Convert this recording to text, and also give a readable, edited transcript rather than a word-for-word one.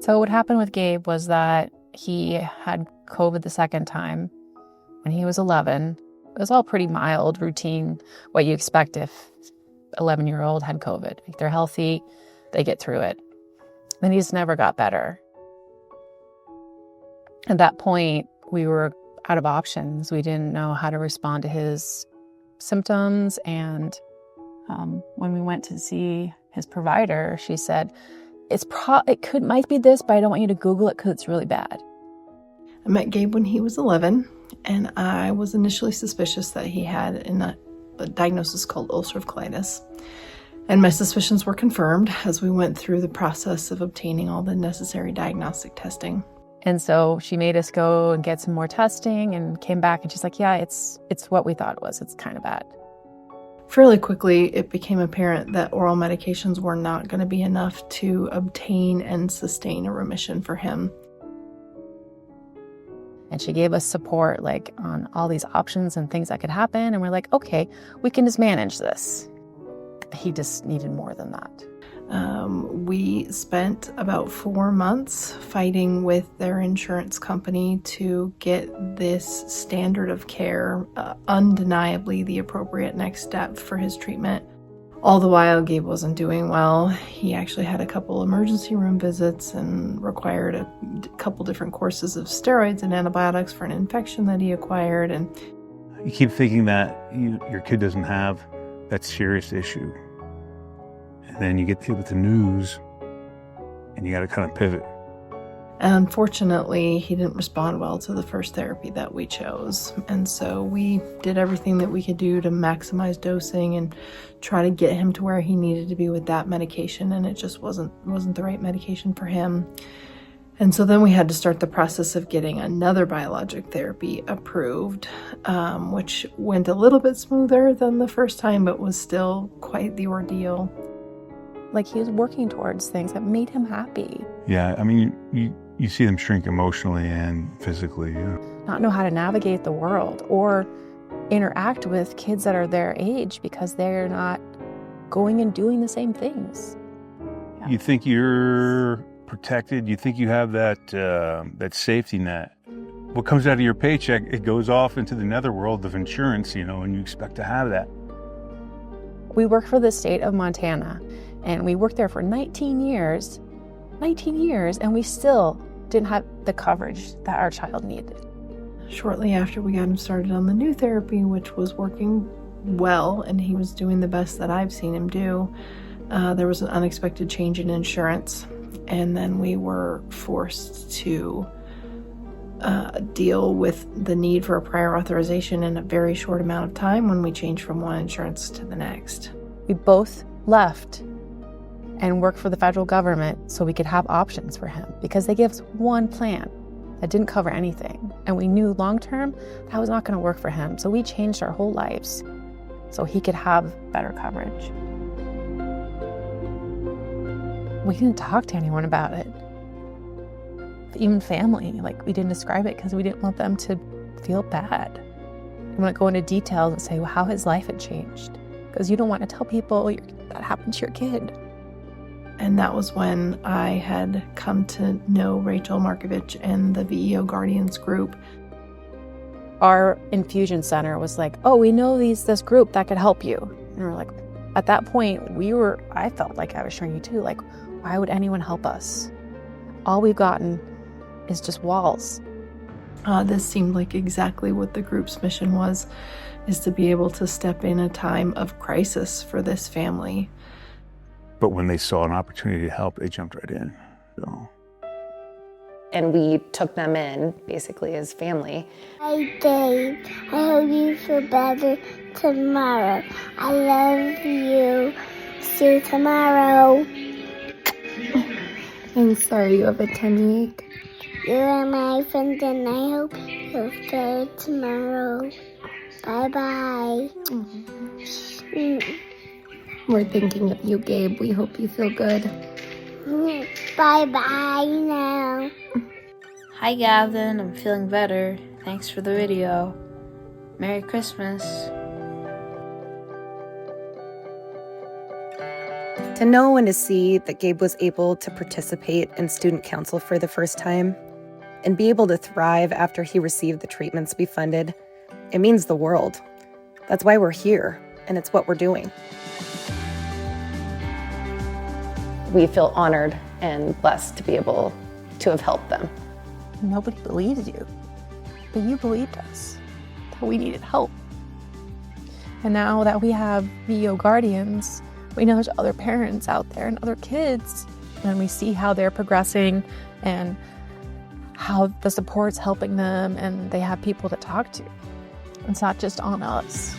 So what happened with Gabe was that he had COVID the second time when he was 11. It was all pretty mild, routine, what you expect if 11-year-old had COVID. Like, they're healthy, they get through it. Then he just never got better. At that point, we were out of options. We didn't know how to respond to his symptoms. And when we went to see his provider, she said, might be this, but I don't want you to Google it because it's really bad. I met Gabe when he was 11, and I was initially suspicious that he had a diagnosis called ulcerative colitis. And my suspicions were confirmed as we went through the process of obtaining all the necessary diagnostic testing. And so she made us go and get some more testing and came back and she's like, yeah, it's what we thought it was. It's kind of bad. Fairly quickly, it became apparent that oral medications were not going to be enough to obtain and sustain a remission for him. And she gave us support like on all these options and things that could happen. And we're like, okay, we can just manage this. He just needed more than that. We spent about 4 months fighting with their insurance company to get this standard of care undeniably the appropriate next step for his treatment. All the while, Gabe wasn't doing well. He actually had a couple emergency room visits and required a couple different courses of steroids and antibiotics for an infection that he acquired. And you keep thinking that your kid doesn't have that serious issue. And then you get hit with the news and you got to kind of pivot. Unfortunately, he didn't respond well to the first therapy that we chose. And so we did everything that we could do to maximize dosing and try to get him to where he needed to be with that medication. And it just wasn't the right medication for him. And so then we had to start the process of getting another biologic therapy approved, which went a little bit smoother than the first time, but was still quite the ordeal. Like, he was working towards things that made him happy. Yeah, I mean, you see them shrink emotionally and physically, yeah. Not know how to navigate the world or interact with kids that are their age because they're not going and doing the same things. Yeah. You think you're protected, you think you have that safety net. What comes out of your paycheck, it goes off into the netherworld of insurance, and you expect to have that. We work for the state of Montana, and we worked there for 19 years, and we still didn't have the coverage that our child needed. Shortly after we got him started on the new therapy, which was working well, and he was doing the best that I've seen him do, there was an unexpected change in insurance, and then we were forced to deal with the need for a prior authorization in a very short amount of time when we changed from one insurance to the next. We both left and worked for the federal government so we could have options for him because they gave us one plan that didn't cover anything. And we knew long-term that was not going to work for him. So we changed our whole lives so he could have better coverage. We didn't talk to anyone about it. Even family, like, we didn't describe it because we didn't want them to feel bad. We wouldn't go into details and say how his life had changed because you don't want to tell people that happened to your kid. And that was when I had come to know Rachel Markovich and the VEO Guardians group. Our infusion center was like, oh, we know this group that could help you. And we're like, at that point, I felt like I was showing you too, like, why would anyone help us? All we've gotten is just walls. This seemed like exactly what the group's mission was, is to be able to step in a time of crisis for this family. But when they saw an opportunity to help, they jumped right in. So. And we took them in, basically, as family. Hi, Dave. I hope you feel better tomorrow. I love you. See you tomorrow. I'm sorry you have a tummy ache. You are my friend, and I hope you'll feel better tomorrow. Bye-bye. We're thinking of you, Gabe. We hope you feel good. Bye-bye now. Hi, Gavin. I'm feeling better. Thanks for the video. Merry Christmas. To know and to see that Gabe was able to participate in student council for the first time and be able to thrive after he received the treatments we funded, it means the world. That's why we're here, and it's what we're doing. We feel honored and blessed to be able to have helped them. Nobody believes you, but you believed us, that we needed help. And now that we have VEO Guardians, we know there's other parents out there and other kids, and we see how they're progressing and how the support's helping them, and they have people to talk to. It's not just on us.